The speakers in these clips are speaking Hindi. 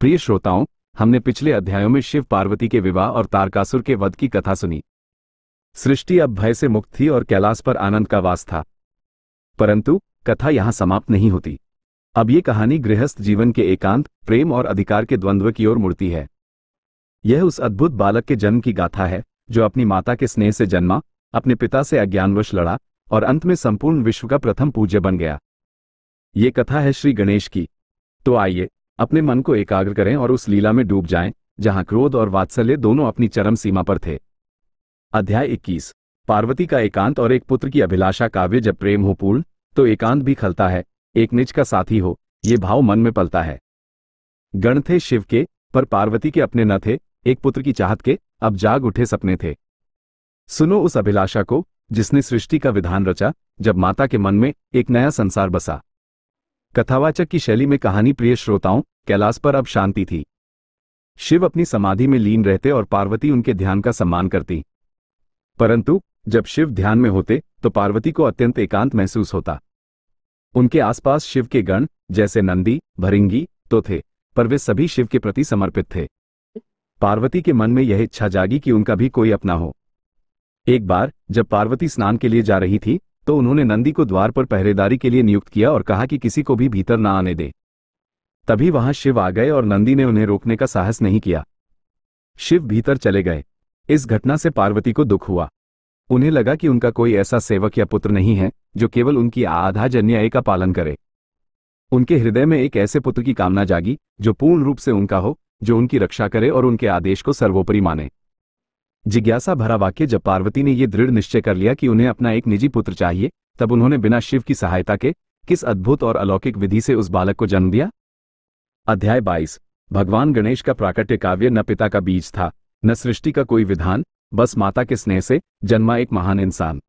प्रिय श्रोताओं, हमने पिछले अध्यायों में शिव पार्वती के विवाह और तारकासुर के वध की कथा सुनी। सृष्टि अब भय से मुक्त थी और कैलाश पर आनंद का वास था। परंतु कथा यहां समाप्त नहीं होती। अब ये कहानी गृहस्थ जीवन के एकांत, प्रेम और अधिकार के द्वंद्व की ओर मुड़ती है। यह उस अद्भुत बालक के जन्म की गाथा है जो अपनी माता के स्नेह से जन्मा, अपने पिता से अज्ञानवश लड़ा और अंत में संपूर्ण विश्व का प्रथम पूज्य बन गया। ये कथा है श्री गणेश की। तो आइए अपने मन को एकाग्र करें और उस लीला में डूब जाएं जहां क्रोध और वात्सल्य दोनों अपनी चरम सीमा पर थे। अध्याय 21। पार्वती का एकांत और एक पुत्र की अभिलाषा काव्य। जब प्रेम हो पूर्ण तो एकांत भी खलता है, एक निज का साथी हो, ये भाव मन में पलता है। गण थे शिव के, पर पार्वती के अपने न थे, एक पुत्र की चाहत के अब जाग उठे सपने थे। सुनो उस अभिलाषा को जिसने सृष्टि का विधान रचा, जब माता के मन में एक नया संसार बसा। कथावाचक की शैली में कहानी। प्रिय श्रोताओं, कैलाश पर अब शांति थी। शिव अपनी समाधि में लीन रहते और पार्वती उनके ध्यान का सम्मान करती। परंतु जब शिव ध्यान में होते तो पार्वती को अत्यंत एकांत महसूस होता। उनके आसपास शिव के गण जैसे नंदी, भृंगी तो थे, पर वे सभी शिव के प्रति समर्पित थे। पार्वती के मन में यह इच्छा जागी कि उनका भी कोई अपना हो। एक बार जब पार्वती स्नान के लिए जा रही थी तो उन्होंने नंदी को द्वार पर पहरेदारी के लिए नियुक्त किया और कहा कि किसी को भी भीतर न आने दे। तभी वहां शिव आ गए और नंदी ने उन्हें रोकने का साहस नहीं किया। शिव भीतर चले गए। इस घटना से पार्वती को दुख हुआ। उन्हें लगा कि उनका कोई ऐसा सेवक या पुत्र नहीं है जो केवल उनकी आधाजन्य का पालन करे। उनके हृदय में एक ऐसे पुत्र की कामना जागी जो पूर्ण रूप से उनका हो, जो उनकी रक्षा करे और उनके आदेश को सर्वोपरि माने। जिज्ञासा भरा वाक्य। जब पार्वती ने यह दृढ़ निश्चय कर लिया कि उन्हें अपना एक निजी पुत्र चाहिए, तब उन्होंने बिना शिव की सहायता के किस अद्भुत और अलौकिक विधि से उस बालक को जन्म दिया। अध्याय 22। भगवान गणेश का प्राकट्य काव्य। न पिता का बीज था, न सृष्टि का कोई विधान, बस माता के स्नेह से जन्मा एक महान इंसान।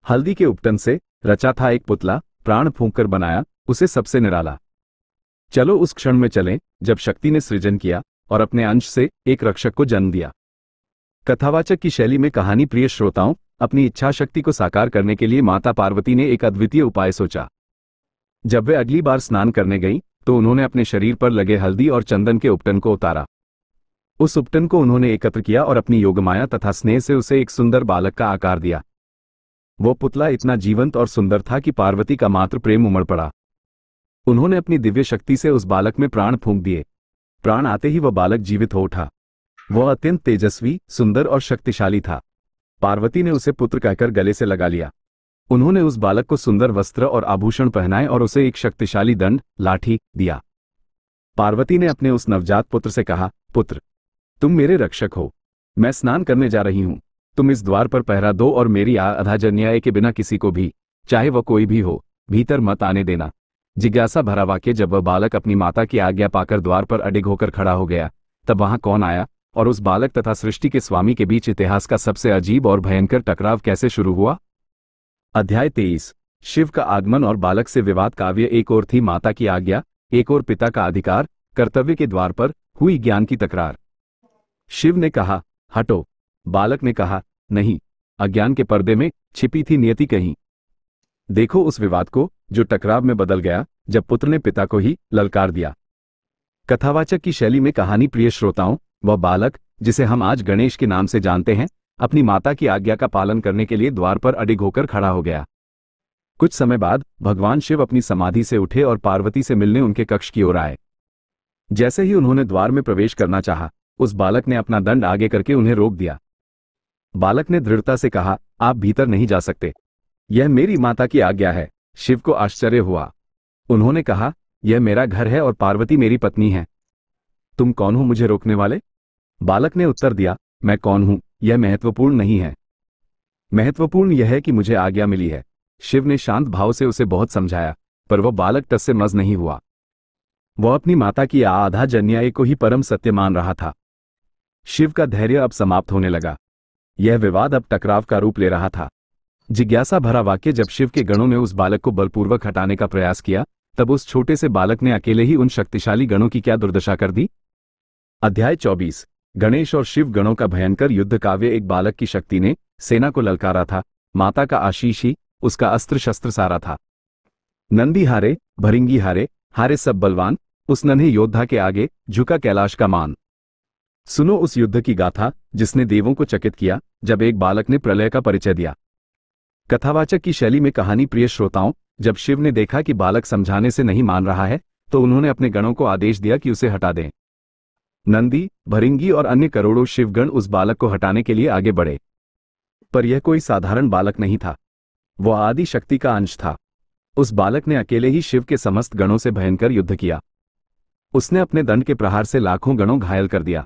हल्दी के उपटन से रचा था एक पुतला, प्राण फूंककर बनाया उसे सबसे निराला। चलो उस क्षण में चलें जब शक्ति ने सृजन किया और अपने अंश से एक रक्षक को जन्म दिया। कथावाचक की शैली में कहानी। प्रिय श्रोताओं, अपनी इच्छा शक्ति को साकार करने के लिए माता पार्वती ने एक अद्वितीय उपाय सोचा। जब वे अगली बार स्नान करने गईं, तो उन्होंने अपने शरीर पर लगे हल्दी और चंदन के उपटन को उतारा। उस उपटन को उन्होंने एकत्र किया और अपनी योगमाया तथा स्नेह से उसे एक सुंदर बालक का आकार दिया। वो पुतला इतना जीवंत और सुंदर था कि पार्वती का मात्र प्रेम उमड़ पड़ा। उन्होंने अपनी दिव्य शक्ति से उस बालक में प्राण फूंक दिए। प्राण आते ही वह बालक जीवित हो उठा। वह अत्यंत तेजस्वी, सुंदर और शक्तिशाली था। पार्वती ने उसे पुत्र कहकर गले से लगा लिया। उन्होंने उस बालक को सुंदर वस्त्र और आभूषण पहनाए और उसे एक शक्तिशाली दंड, लाठी दिया। पार्वती ने अपने उस नवजात पुत्र से कहा, पुत्र, तुम मेरे रक्षक हो। मैं स्नान करने जा रही हूं। तुम इस द्वार पर पहरा दो और मेरी आधाजन्य के बिना किसी को भी, चाहे वह कोई भी हो, भीतर मत आने देना। जिज्ञासा भरा वाक्य। जब वह बालक अपनी माता की आज्ञा पाकर द्वार पर अडिग होकर खड़ा हो गया, तब वहां कौन आया और उस बालक तथा सृष्टि के स्वामी के बीच इतिहास का सबसे अजीब और भयंकर टकराव कैसे शुरू हुआ। अध्याय 23। शिव का आगमन और बालक से विवाद काव्य। एक ओर थी माता की आज्ञा, एक ओर पिता का अधिकार। कर्तव्य के द्वार पर हुई ज्ञान की तकरार। शिव ने कहा, हटो। बालक ने कहा, नहीं, अज्ञान के पर्दे में छिपी थी नियति कहीं। देखो उस विवाद को जो टकराव में बदल गया जब पुत्र ने पिता को ही ललकार दिया। कथावाचक की शैली में कहानी। प्रिय श्रोताओं, वह बालक जिसे हम आज गणेश के नाम से जानते हैं, अपनी माता की आज्ञा का पालन करने के लिए द्वार पर अडिग होकर खड़ा हो गया। कुछ समय बाद भगवान शिव अपनी समाधि से उठे और पार्वती से मिलने उनके कक्ष की ओर आए। जैसे ही उन्होंने द्वार में प्रवेश करना चाहा, उस बालक ने अपना दंड आगे करके उन्हें रोक दिया। बालक ने दृढ़ता से कहा, आप भीतर नहीं जा सकते, यह मेरी माता की आज्ञा है। शिव को आश्चर्य हुआ। उन्होंने कहा, यह मेरा घर है और पार्वती मेरी पत्नी है। तुम कौन हो मुझे रोकने वाले? बालक ने उत्तर दिया, मैं कौन हूं यह महत्वपूर्ण नहीं है। महत्वपूर्ण यह है कि मुझे आज्ञा मिली है। शिव ने शांत भाव से उसे बहुत समझाया, पर वह बालक टस से मस नहीं हुआ। वह अपनी माता की आधाजन्य को ही परम सत्य मान रहा था। शिव का धैर्य अब समाप्त होने लगा। यह विवाद अब टकराव का रूप ले रहा था। जिज्ञासा भरा वाक्य। जब शिव के गणों ने उस बालक को बलपूर्वक हटाने का प्रयास किया, तब उस छोटे से बालक ने अकेले ही उन शक्तिशाली गणों की क्या दुर्दशा कर दी। अध्याय 24। गणेश और शिव गणों का भयंकर युद्ध काव्य। एक बालक की शक्ति ने सेना को ललकारा था, माता का आशीष ही उसका अस्त्र शस्त्र सारा था। नंदी हारे, भृंगी हारे, हारे सब बलवान, उस नन्हे योद्धा के आगे झुका कैलाश का मान। सुनो उस युद्ध की गाथा जिसने देवों को चकित किया, जब एक बालक ने प्रलय का परिचय दिया। कथावाचक की शैली में कहानी प्रिय श्रोताओं, जब शिव ने देखा कि बालक समझाने से नहीं मान रहा है, तो उन्होंने अपने गणों को आदेश दिया कि उसे हटा दें। नंदी, भृंगी और अन्य करोड़ों शिवगण उस बालक को हटाने के लिए आगे बढ़े। पर यह कोई साधारण बालक नहीं था, वह आदि शक्ति का अंश था। उस बालक ने अकेले ही शिव के समस्त गणों से भयंकर युद्ध किया। उसने अपने दंड के प्रहार से लाखों गणों घायल कर दिया।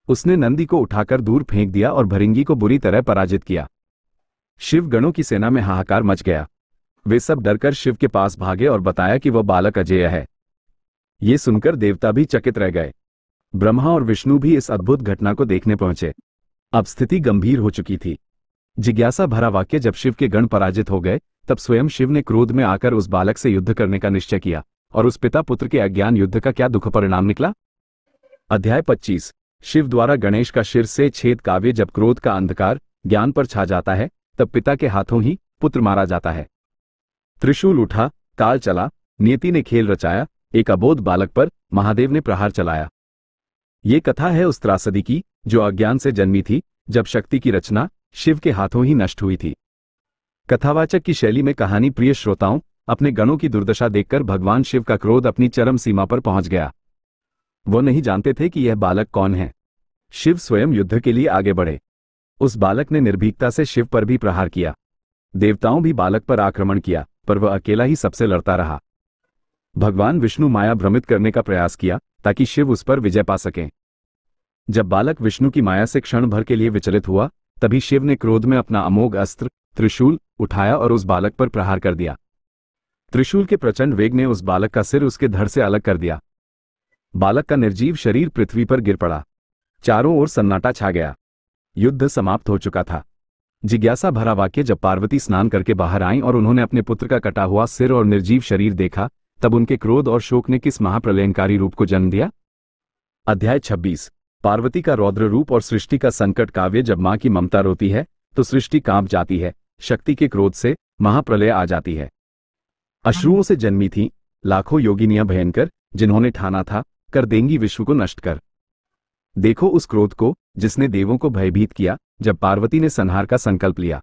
उसने नंदी को उठाकर दूर फेंक दिया और भृंगी को बुरी तरह पराजित किया। शिव गणों की सेना में हाहाकार मच गया। वे सब डरकर शिव के पास भागे और बताया कि वह बालक अजेय है। ये सुनकर देवता भी चकित रह गए। ब्रह्मा और विष्णु भी इस अद्भुत घटना को देखने पहुंचे। अब स्थिति गंभीर हो चुकी थी। जिज्ञासा भरा वाक्य जब शिव के गण पराजित हो गए, तब स्वयं शिव ने क्रोध में आकर उस बालक से युद्ध करने का निश्चय किया। और उस पिता पुत्र के अज्ञान युद्ध का क्या दुख परिणाम निकला। अध्याय 25। शिव द्वारा गणेश का शिर से छेद काव्य। जब क्रोध का अंधकार ज्ञान पर छा जाता है, तब पिता के हाथों ही पुत्र मारा जाता है। त्रिशूल उठा, काल चला, नियति ने खेल रचाया, एक अबोध बालक पर महादेव ने प्रहार चलाया। ये कथा है उस त्रासदी की जो अज्ञान से जन्मी थी, जब शक्ति की रचना शिव के हाथों ही नष्ट हुई थी। कथावाचक की शैली में कहानी प्रिय श्रोताओं, अपने गणों की दुर्दशा देखकर भगवान शिव का क्रोध अपनी चरम सीमा पर पहुंच गया। वो नहीं जानते थे कि यह बालक कौन है। शिव स्वयं युद्ध के लिए आगे बढ़े। उस बालक ने निर्भीकता से शिव पर भी प्रहार किया। देवताओं भी बालक पर आक्रमण किया, पर वह अकेला ही सबसे लड़ता रहा। भगवान विष्णु माया भ्रमित करने का प्रयास किया ताकि शिव उस पर विजय पा सकें। जब बालक विष्णु की माया से क्षण भर के लिए विचलित हुआ, तभी शिव ने क्रोध में अपना अमोघ अस्त्र त्रिशूल उठाया और उस बालक पर प्रहार कर दिया। त्रिशूल के प्रचंड वेग ने उस बालक का सिर उसके धड़ से अलग कर दिया। बालक का निर्जीव शरीर पृथ्वी पर गिर पड़ा। चारों ओर सन्नाटा छा गया। युद्ध समाप्त हो चुका था। जिज्ञासा भरा वाक्य जब पार्वती स्नान करके बाहर आईं और उन्होंने अपने पुत्र का कटा हुआ सिर और निर्जीव शरीर देखा, तब उनके क्रोध और शोक ने किस महाप्रलयंकारी रूप को जन्म दिया। अध्याय 26। पार्वती का रौद्र रूप और सृष्टि का संकट काव्य। जब मां की ममता रोती है तो सृष्टि कांप जाती है। शक्ति के क्रोध से महाप्रलय आ जाती है। अश्रुओं से जन्मी थीं लाखों योगिनियां भयंकर, जिन्होंने ठाना था कर देंगी विश्व को नष्ट कर। देखो उस क्रोध को जिसने देवों को भयभीत किया, जब पार्वती ने संहार का संकल्प लिया।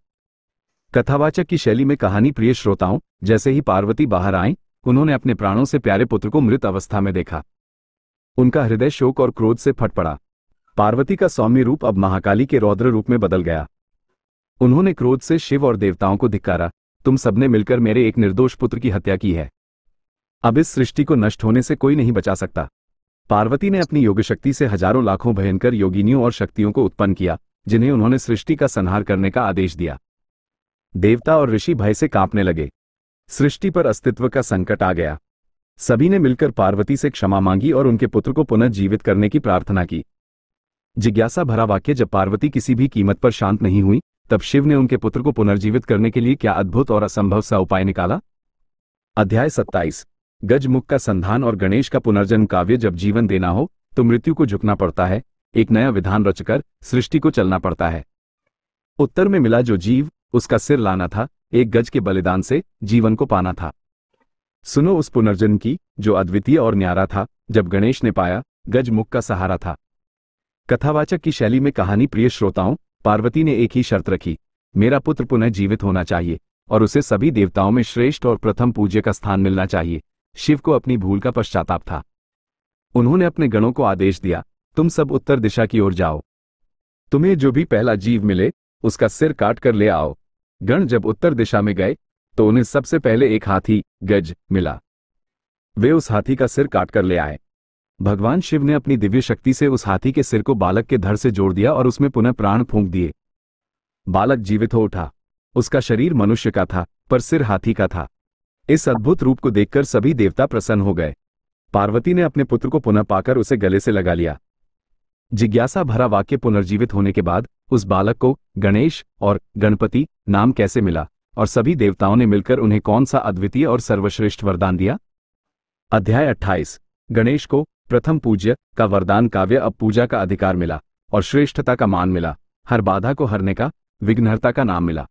कथावाचक की शैली में कहानी प्रिय श्रोताओं, जैसे ही पार्वती बाहर आईं, उन्होंने अपने प्राणों से प्यारे पुत्र को मृत अवस्था में देखा। उनका हृदय शोक और क्रोध से फट पड़ा। पार्वती का सौम्य रूप अब महाकाली के रौद्र रूप में बदल गया। उन्होंने क्रोध से शिव और देवताओं को धिक्कारा। तुम सबने मिलकर मेरे एक निर्दोष पुत्र की हत्या की है। अब इस सृष्टि को नष्ट होने से कोई नहीं बचा सकता। पार्वती ने अपनी योग शक्ति से हजारों लाखों भयंकर योगिनियों और शक्तियों को उत्पन्न किया, जिन्हें उन्होंने सृष्टि का संहार करने का आदेश दिया। देवता और ऋषि भय से कांपने लगे। सृष्टि पर अस्तित्व का संकट आ गया। सभी ने मिलकर पार्वती से क्षमा मांगी और उनके पुत्र को पुनः जीवित करने की प्रार्थना की। जिज्ञासा भरा वाक्य जब पार्वती किसी भी कीमत पर शांत नहीं हुई, तब शिव ने उनके पुत्र को पुनर्जीवित करने के लिए क्या अद्भुत और असंभव सा उपाय निकाला। अध्याय 27। गजमुख का संधान और गणेश का पुनर्जन्म काव्य। जब जीवन देना हो तो मृत्यु को झुकना पड़ता है, एक नया विधान रचकर सृष्टि को चलना पड़ता है। उत्तर में मिला जो जीव, उसका सिर लाना था, एक गज के बलिदान से जीवन को पाना था। सुनो उस पुनर्जन्म की जो अद्वितीय और न्यारा था, जब गणेश ने पाया गजमुख का सहारा था। कथावाचक की शैली में कहानी प्रिय श्रोताओं, पार्वती ने एक ही शर्त रखी, मेरा पुत्र पुनः जीवित होना चाहिए और उसे सभी देवताओं में श्रेष्ठ और प्रथम पूज्य का स्थान मिलना चाहिए। शिव को अपनी भूल का पश्चाताप था। उन्होंने अपने गणों को आदेश दिया, तुम सब उत्तर दिशा की ओर जाओ। तुम्हें जो भी पहला जीव मिले उसका सिर काट कर ले आओ। गण जब उत्तर दिशा में गए तो उन्हें सबसे पहले एक हाथी गज मिला। वे उस हाथी का सिर काट कर ले आए। भगवान शिव ने अपनी दिव्य शक्ति से उस हाथी के सिर को बालक के धड़ से जोड़ दिया और उसमें पुनः प्राण फूंक दिए। बालक जीवित हो उठा। उसका शरीर मनुष्य का था, पर सिर हाथी का था। इस अद्भुत रूप को देखकर सभी देवता प्रसन्न हो गए। पार्वती ने अपने पुत्र को पुनः पाकर उसे गले से लगा लिया। जिज्ञासा भरा वाक्य पुनर्जीवित होने के बाद उस बालक को गणेश और गणपति नाम कैसे मिला, और सभी देवताओं ने मिलकर उन्हें कौन सा अद्वितीय और सर्वश्रेष्ठ वरदान दिया। अध्याय 28। गणेश को प्रथम पूज्य का वरदान काव्य। अब पूजा का अधिकार मिला और श्रेष्ठता का मान मिला। हर बाधा को हरने का विघ्नहर्ता का नाम मिला।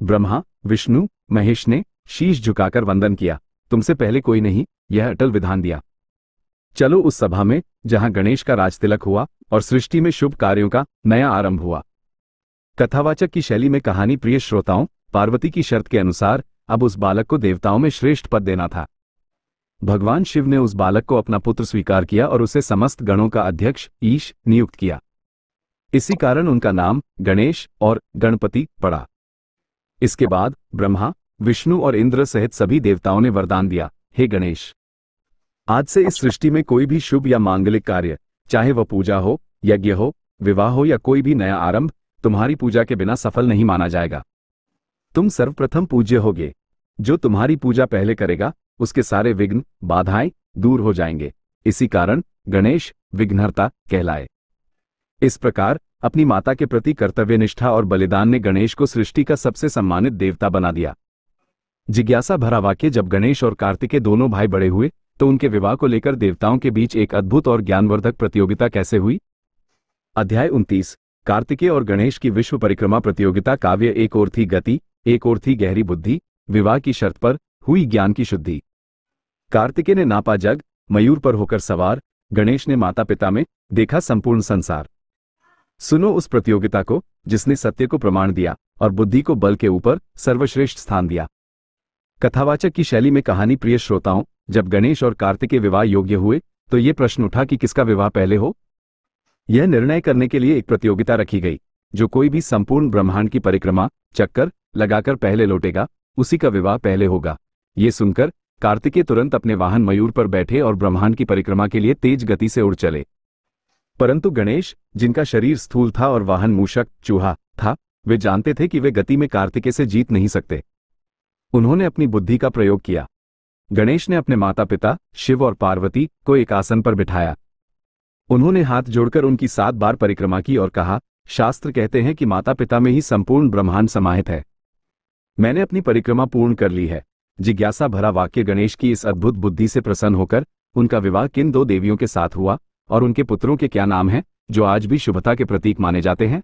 ब्रह्मा विष्णु महेश ने शीश झुकाकर वंदन किया। तुमसे पहले कोई नहीं, यह अटल विधान दिया। चलो उस सभा में जहां गणेश का राजतिलक हुआ और सृष्टि में शुभ कार्यों का नया आरंभ हुआ। कथावाचक की शैली में कहानी प्रिय श्रोताओं, पार्वती की शर्त के अनुसार अब उस बालक को देवताओं में श्रेष्ठ पद देना था। भगवान शिव ने उस बालक को अपना पुत्र स्वीकार किया और उसे समस्त गणों का अध्यक्ष ईश नियुक्त किया। इसी कारण उनका नाम गणेश और गणपति पड़ा। इसके बाद ब्रह्मा, विष्णु और इंद्र सहित सभी देवताओं ने वरदान दिया, हे गणेश, आज से इस सृष्टि में कोई भी शुभ या मांगलिक कार्य, चाहे वह पूजा हो, यज्ञ हो, विवाह हो या कोई भी नया आरंभ, तुम्हारी पूजा के बिना सफल नहीं माना जाएगा। तुम सर्वप्रथम पूज्य होगे। जो तुम्हारी पूजा पहले करेगा उसके सारे विघ्न, बाधाएं दूर हो जाएंगे। इसी कारण गणेश विघ्नहर्ता कहलाए। इस प्रकार अपनी माता के प्रति कर्तव्यनिष्ठा और बलिदान ने गणेश को सृष्टि का सबसे सम्मानित देवता बना दिया। जिज्ञासा भरा वाक्य। जब गणेश और कार्तिकेय दोनों भाई बड़े हुए तो उनके विवाह को लेकर देवताओं के बीच एक अद्भुत और ज्ञानवर्धक प्रतियोगिता कैसे हुई। अध्याय 29। कार्तिकेय और गणेश की विश्व परिक्रमा प्रतियोगिता। काव्य। एक ओर थी गति, एक ओर थी गहरी बुद्धि, विवाह की शर्त पर हुई ज्ञान की शुद्धि। कार्तिकेय ने नापा जग, मयूर पर होकर सवार, गणेश ने माता पिता में देखा संपूर्ण संसार। सुनो उस प्रतियोगिता को जिसने सत्य को प्रमाण दिया और बुद्धि को बल के ऊपर सर्वश्रेष्ठ स्थान दिया। कथावाचक की शैली में कहानी प्रिय श्रोताओं, जब गणेश और कार्तिकेय विवाह योग्य हुए तो ये प्रश्न उठा कि किसका विवाह पहले हो। यह निर्णय करने के लिए एक प्रतियोगिता रखी गई। जो कोई भी संपूर्ण ब्रह्मांड की परिक्रमा चक्कर लगाकर पहले लौटेगा उसी का विवाह पहले होगा। ये सुनकर कार्तिकेय तुरंत अपने वाहन मयूर पर बैठे और ब्रह्मांड की परिक्रमा के लिए तेज गति से उड़ चले। परंतु गणेश, जिनका शरीर स्थूल था और वाहन मूषक चूहा था, वे जानते थे कि वे गति में कार्तिकेय से जीत नहीं सकते। उन्होंने अपनी बुद्धि का प्रयोग किया। गणेश ने अपने माता पिता शिव और पार्वती को एक आसन पर बिठाया। उन्होंने हाथ जोड़कर उनकी 7 बार परिक्रमा की और कहा, शास्त्र कहते हैं कि माता पिता में ही संपूर्ण ब्रह्मांड समाहित है। मैंने अपनी परिक्रमा पूर्ण कर ली है। जिज्ञासा भरा वाक्य। गणेश की इस अद्भुत बुद्धि से प्रसन्न होकर उनका विवाह किन 2 देवियों के साथ हुआ और उनके पुत्रों के क्या नाम हैं जो आज भी शुभता के प्रतीक माने जाते हैं।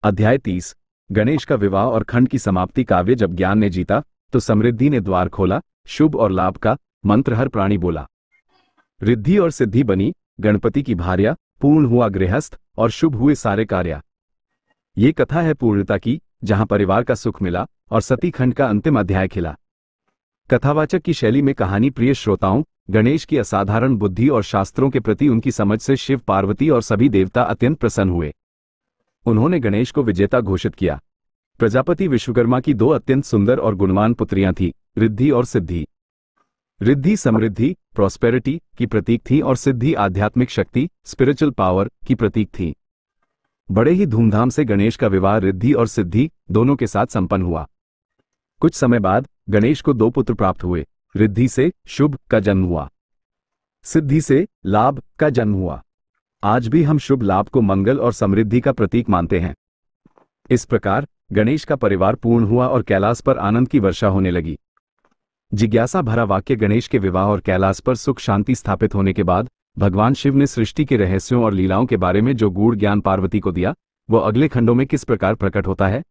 अध्याय 30। गणेश का विवाह और खंड की समाप्ति। काव्य। जब ज्ञान ने जीता तो समृद्धि ने द्वार खोला, शुभ और लाभ का मंत्र हर प्राणी बोला। रिद्धि और सिद्धि बनी गणपति की भार्या, पूर्ण हुआ गृहस्थ और शुभ हुए सारे कार्य। ये कथा है पूर्णता की, जहां परिवार का सुख मिला और सती खंड का अंतिम अध्याय खिला। कथावाचक की शैली में कहानी प्रिय श्रोताओं, गणेश की असाधारण बुद्धि और शास्त्रों के प्रति उनकी समझ से शिव, पार्वती और सभी देवता अत्यंत प्रसन्न हुए। उन्होंने गणेश को विजेता घोषित किया। प्रजापति विश्वकर्मा की 2 अत्यंत सुंदर और गुणवान पुत्रियां थीं, रिद्धि और सिद्धि। रिद्धि समृद्धि प्रॉस्पेरिटी की प्रतीक थी और सिद्धि आध्यात्मिक शक्ति स्पिरिचुअल पावर की प्रतीक थी। बड़े ही धूमधाम से गणेश का विवाह रिद्धि और सिद्धि दोनों के साथ संपन्न हुआ। कुछ समय बाद गणेश को 2 पुत्र प्राप्त हुए। रिद्धि से शुभ का जन्म हुआ, सिद्धि से लाभ का जन्म हुआ। आज भी हम शुभ लाभ को मंगल और समृद्धि का प्रतीक मानते हैं। इस प्रकार गणेश का परिवार पूर्ण हुआ और कैलाश पर आनंद की वर्षा होने लगी। जिज्ञासा भरा वाक्य। गणेश के विवाह और कैलाश पर सुख शांति स्थापित होने के बाद भगवान शिव ने सृष्टि के रहस्यों और लीलाओं के बारे में जो गूढ़ ज्ञान पार्वती को दिया वो अगले खंडों में किस प्रकार प्रकट होता है।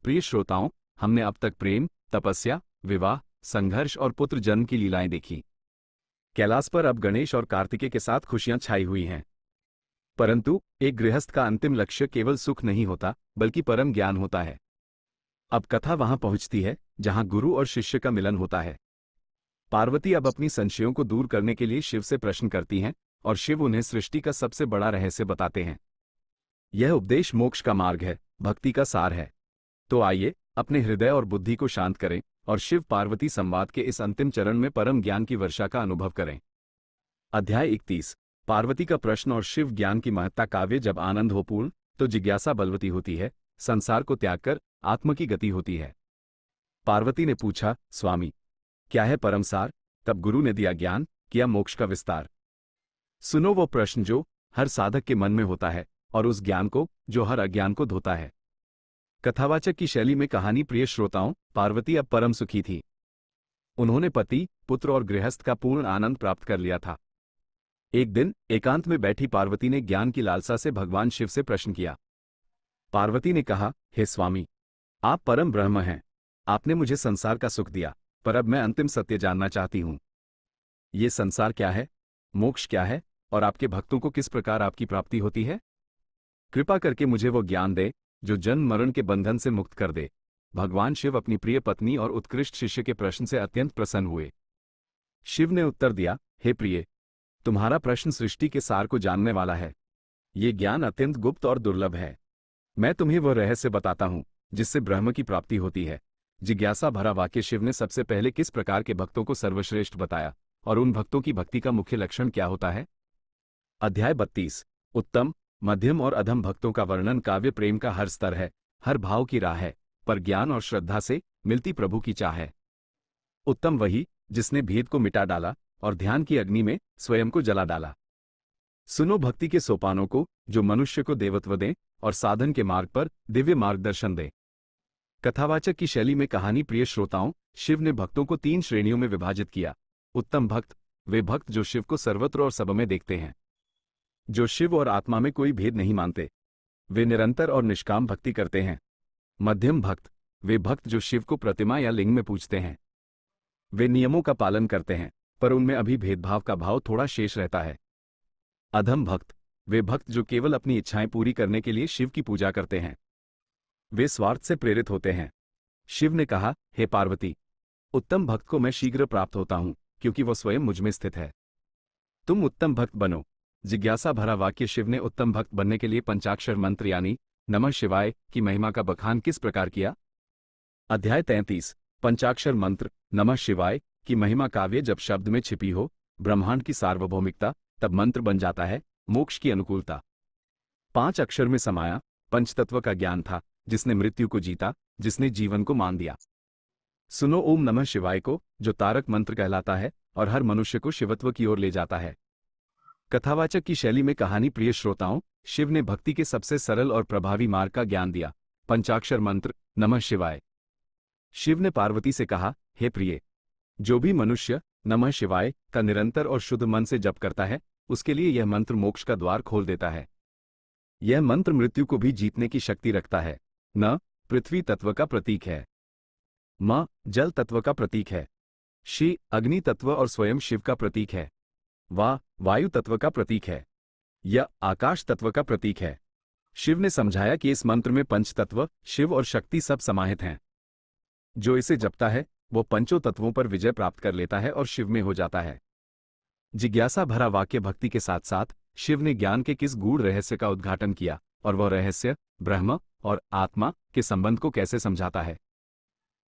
प्रिय श्रोताओं, हमने अब तक प्रेम, तपस्या, विवाह, संघर्ष और पुत्र जन्म की लीलाएं देखी। कैलाश पर अब गणेश और कार्तिकेय के साथ खुशियां छाई हुई हैं। परंतु एक गृहस्थ का अंतिम लक्ष्य केवल सुख नहीं होता बल्कि परम ज्ञान होता है। अब कथा वहां पहुंचती है जहां गुरु और शिष्य का मिलन होता है। पार्वती अब अपनी संशयों को दूर करने के लिए शिव से प्रश्न करती हैं और शिव उन्हें सृष्टि का सबसे बड़ा रहस्य बताते हैं। यह उपदेश मोक्ष का मार्ग है, भक्ति का सार है। तो आइए अपने हृदय और बुद्धि को शांत करें और शिव पार्वती संवाद के इस अंतिम चरण में परम ज्ञान की वर्षा का अनुभव करें। अध्याय 31। पार्वती का प्रश्न और शिव ज्ञान की महत्ता। काव्य। जब आनंद हो पूर्ण तो जिज्ञासा बलवती होती है, संसार को त्याग कर आत्म की गति होती है। पार्वती ने पूछा, स्वामी क्या है परम सार। तब गुरु ने दिया ज्ञान, किया मोक्ष का विस्तार। सुनो वो प्रश्न जो हर साधक के मन में होता है और उस ज्ञान को जो हर अज्ञान को धोता है। कथावाचक की शैली में कहानी प्रिय श्रोताओं, पार्वती अब परम सुखी थी। उन्होंने पति, पुत्र और गृहस्थ का पूर्ण आनंद प्राप्त कर लिया था। एक दिन एकांत में बैठी पार्वती ने ज्ञान की लालसा से भगवान शिव से प्रश्न किया। पार्वती ने कहा, हे स्वामी, आप परम ब्रह्म हैं। आपने मुझे संसार का सुख दिया, पर अब मैं अंतिम सत्य जानना चाहती हूं। ये संसार क्या है? मोक्ष क्या है और आपके भक्तों को किस प्रकार आपकी प्राप्ति होती है? कृपा करके मुझे वो ज्ञान दे जो जन्म मरण के बंधन से मुक्त कर दे। भगवान शिव अपनी प्रिय पत्नी और उत्कृष्ट शिष्य के प्रश्न से अत्यंत प्रसन्न हुए। शिव ने उत्तर दिया, हे प्रिय, तुम्हारा प्रश्न सृष्टि के सार को जानने वाला है। ये ज्ञान अत्यंत गुप्त और दुर्लभ है। मैं तुम्हें वह रहस्य बताता हूं जिससे ब्रह्म की प्राप्ति होती है। जिज्ञासा भरा वाक्य शिव ने सबसे पहले किस प्रकार के भक्तों को सर्वश्रेष्ठ बताया और उन भक्तों की भक्ति का मुख्य लक्षण क्या होता है? अध्याय 32। उत्तम, मध्यम और अधम भक्तों का वर्णन। काव्य प्रेम का हर स्तर है, हर भाव की राह है, पर ज्ञान और श्रद्धा से मिलती प्रभु की चाह है। उत्तम वही जिसने भेद को मिटा डाला और ध्यान की अग्नि में स्वयं को जला डाला। सुनो भक्ति के सोपानों को जो मनुष्य को देवत्व दें और साधन के मार्ग पर दिव्य मार्गदर्शन दें। कथावाचक की शैली में कहानी प्रिय श्रोताओं, शिव ने भक्तों को 3 श्रेणियों में विभाजित किया। उत्तम भक्त, वे भक्त जो शिव को सर्वत्र और सब में देखते हैं, जो शिव और आत्मा में कोई भेद नहीं मानते, वे निरंतर और निष्काम भक्ति करते हैं। मध्यम भक्त, वे भक्त जो शिव को प्रतिमा या लिंग में पूजते हैं, वे नियमों का पालन करते हैं पर उनमें अभी भेदभाव का भाव थोड़ा शेष रहता है। अधम भक्त, वे भक्त जो केवल अपनी इच्छाएं पूरी करने के लिए शिव की पूजा करते हैं, वे स्वार्थ से प्रेरित होते हैं। शिव ने कहा, हे पार्वती, उत्तम भक्त को मैं शीघ्र प्राप्त होता हूं क्योंकि वह स्वयं मुझमें स्थित है। तुम उत्तम भक्त बनो। जिज्ञासा भरा वाक्य शिव ने उत्तम भक्त बनने के लिए पंचाक्षर मंत्र यानी नमः शिवाय की महिमा का बखान किस प्रकार किया? अध्याय 33। पंचाक्षर मंत्र नमः शिवाय की महिमा। काव्य जब शब्द में छिपी हो ब्रह्मांड की सार्वभौमिकता, तब मंत्र बन जाता है मोक्ष की अनुकूलता। 5 अक्षर में समाया पंचतत्व का ज्ञान था जिसने मृत्यु को जीता, जिसने जीवन को मान दिया। सुनो ओम नमः शिवाय को, जो तारक मंत्र कहलाता है और हर मनुष्य को शिवत्व की ओर ले जाता है। कथावाचक की शैली में कहानी प्रिय श्रोताओं, शिव ने भक्ति के सबसे सरल और प्रभावी मार्ग का ज्ञान दिया। पंचाक्षर मंत्र नमः शिवाय। शिव ने पार्वती से कहा, हे प्रिय, जो भी मनुष्य नमः शिवाय का निरंतर और शुद्ध मन से जप करता है उसके लिए यह मंत्र मोक्ष का द्वार खोल देता है। यह मंत्र मृत्यु को भी जीतने की शक्ति रखता है। न पृथ्वी तत्व का प्रतीक है, म जल तत्व का प्रतीक है, शि अग्नि तत्व और स्वयं शिव का प्रतीक है, वा वायु तत्व का प्रतीक है, या आकाश तत्व का प्रतीक है। शिव ने समझाया कि इस मंत्र में पंच तत्व शिव और शक्ति सब समाहित हैं। जो इसे जपता है वो पंचों तत्वों पर विजय प्राप्त कर लेता है और शिव में हो जाता है। जिज्ञासा भरा वाक्य भक्ति के साथ साथ शिव ने ज्ञान के किस गूढ़ रहस्य का उद्घाटन किया और वह रहस्य ब्रह्म और आत्मा के संबंध को कैसे समझाता है।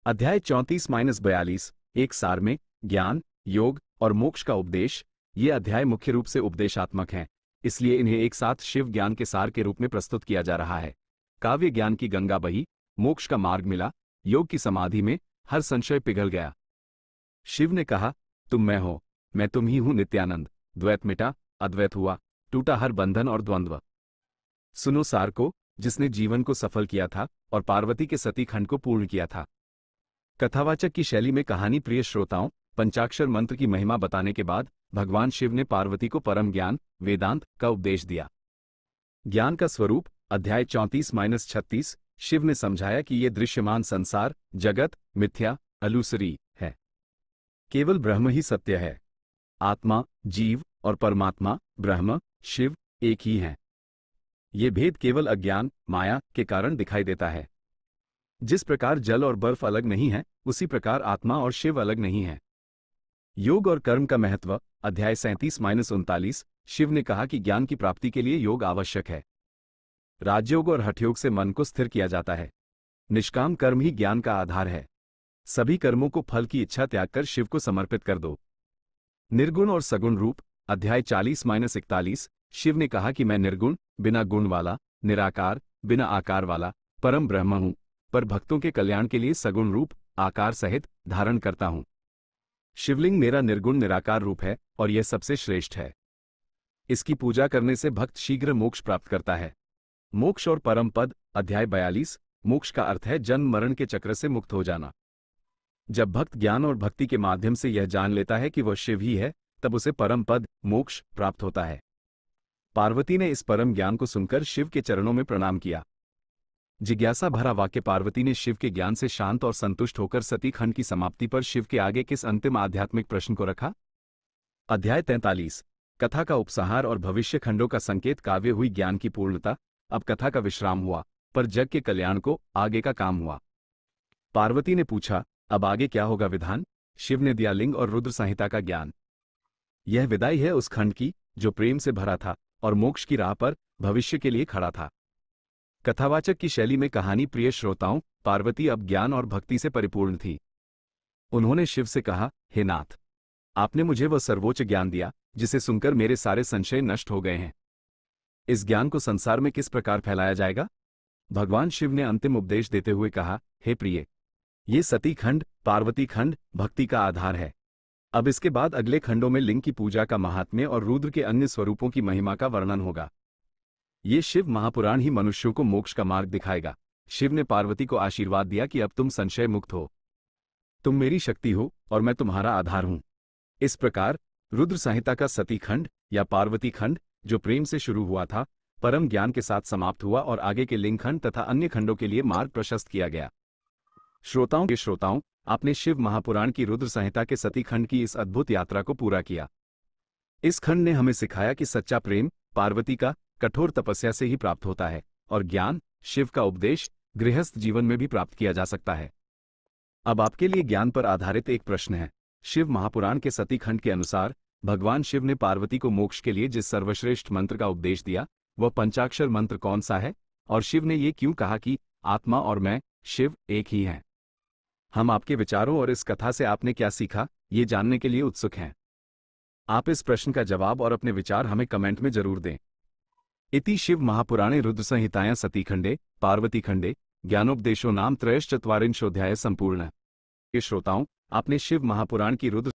अध्याय 34-42। एक सार में ज्ञान, योग और मोक्ष का उपदेश। ये अध्याय मुख्य रूप से उपदेशात्मक हैं, इसलिए इन्हें एक साथ शिव ज्ञान के सार के रूप में प्रस्तुत किया जा रहा है। काव्य ज्ञान की गंगा बही, मोक्ष का मार्ग मिला, योग की समाधि में हर संशय पिघल गया। शिव ने कहा, तुम मैं हो, मैं तुम ही हूं नित्यानंद। द्वैत मिटा, अद्वैत हुआ, टूटा हर बंधन और द्वंद्व। सुनो सार को, जिसने जीवन को सफल किया था और पार्वती के सती खंड को पूर्ण किया था। कथावाचक की शैली में कहानी प्रिय श्रोताओं, पंचाक्षर मंत्र की महिमा बताने के बाद भगवान शिव ने पार्वती को परम ज्ञान वेदांत का उपदेश दिया। ज्ञान का स्वरूप। अध्याय 34-36। शिव ने समझाया कि ये दृश्यमान संसार जगत मिथ्या अलूसरी है, केवल ब्रह्म ही सत्य है। आत्मा, जीव और परमात्मा ब्रह्म शिव एक ही हैं। ये भेद केवल अज्ञान माया के कारण दिखाई देता है। जिस प्रकार जल और बर्फ अलग नहीं है, उसी प्रकार आत्मा और शिव अलग नहीं है। योग और कर्म का महत्व। अध्याय 37-39। शिव ने कहा कि ज्ञान की प्राप्ति के लिए योग आवश्यक है। राजयोग और हठयोग से मन को स्थिर किया जाता है। निष्काम कर्म ही ज्ञान का आधार है। सभी कर्मों को फल की इच्छा त्याग कर शिव को समर्पित कर दो। निर्गुण और सगुण रूप। अध्याय 40-41। शिव ने कहा कि मैं निर्गुण, बिना गुण वाला, निराकार, बिना आकार वाला परम ब्रह्म हूं, पर भक्तों के कल्याण के लिए सगुण रूप आकार सहित धारण करता हूं। शिवलिंग मेरा निर्गुण निराकार रूप है और यह सबसे श्रेष्ठ है। इसकी पूजा करने से भक्त शीघ्र मोक्ष प्राप्त करता है। मोक्ष और परम पद। अध्याय 42। मोक्ष का अर्थ है जन्म मरण के चक्र से मुक्त हो जाना। जब भक्त ज्ञान और भक्ति के माध्यम से यह जान लेता है कि वह शिव ही है, तब उसे परम पद मोक्ष प्राप्त होता है। पार्वती ने इस परम ज्ञान को सुनकर शिव के चरणों में प्रणाम किया। जिज्ञासा भरा वाक्य। पार्वती ने शिव के ज्ञान से शांत और संतुष्ट होकर सती खंड की समाप्ति पर शिव के आगे किस अंतिम आध्यात्मिक प्रश्न को रखा? अध्याय 43। कथा का उपसंहार और भविष्य खंडों का संकेत काव्य हुई ज्ञान की पूर्णता। अब कथा का विश्राम हुआ, पर जग के कल्याण को आगे का काम हुआ। पार्वती ने पूछा, अब आगे क्या होगा विधान? शिव ने दिया लिंग और रुद्र संहिता का ज्ञान। यह विदाई है उस खंड की जो प्रेम से भरा था और मोक्ष की राह पर भविष्य के लिए खड़ा था। कथावाचक की शैली में कहानी प्रिय श्रोताओं, पार्वती अब ज्ञान और भक्ति से परिपूर्ण थी। उन्होंने शिव से कहा, हे नाथ, आपने मुझे वह सर्वोच्च ज्ञान दिया जिसे सुनकर मेरे सारे संशय नष्ट हो गए हैं। इस ज्ञान को संसार में किस प्रकार फैलाया जाएगा? भगवान शिव ने अंतिम उपदेश देते हुए कहा, हे प्रिय, ये सती खंड, पार्वती खंड भक्ति का आधार है। अब इसके बाद अगले खंडों में लिंग की पूजा का महात्म्य और रुद्र के अन्य स्वरूपों की महिमा का वर्णन होगा। ये शिव महापुराण ही मनुष्यों को मोक्ष का मार्ग दिखाएगा। शिव ने पार्वती को आशीर्वाद दिया कि अब तुम संशय मुक्त हो। तुम मेरी शक्ति हो और मैं तुम्हारा आधार हूं। इस प्रकार रुद्र संहिता का सती खंड या पार्वती खंड, जो प्रेम से शुरू हुआ था, परम ज्ञान के साथ समाप्त हुआ और आगे के लिंग खंड तथा अन्य खंडों के लिए मार्ग प्रशस्त किया गया। श्रोताओं, आपने शिव महापुराण की रुद्र संहिता के सती खंड की इस अद्भुत यात्रा को पूरा किया। इस खंड ने हमें सिखाया कि सच्चा प्रेम पार्वती का कठोर तपस्या से ही प्राप्त होता है और ज्ञान शिव का उपदेश गृहस्थ जीवन में भी प्राप्त किया जा सकता है। अब आपके लिए ज्ञान पर आधारित एक प्रश्न है। शिव महापुराण के सती खंड के अनुसार भगवान शिव ने पार्वती को मोक्ष के लिए जिस सर्वश्रेष्ठ मंत्र का उपदेश दिया, वह पंचाक्षर मंत्र कौन सा है? और शिव ने ये क्यों कहा कि आत्मा और मैं, शिव, एक ही हैं? हम आपके विचारों और इस कथा से आपने क्या सीखा, ये जानने के लिए उत्सुक हैं। आप इस प्रश्न का जवाब और अपने विचार हमें कमेंट में जरूर दें। इति शिव महापुराणे रुद्र संहितायां सतीखंडे पार्वती खंडे ज्ञानोपदेशो नाम त्रयश्चत्वारिंशोऽध्यायः संपूर्ण। श्रोताओं, आपने शिव महापुराण की रुद्र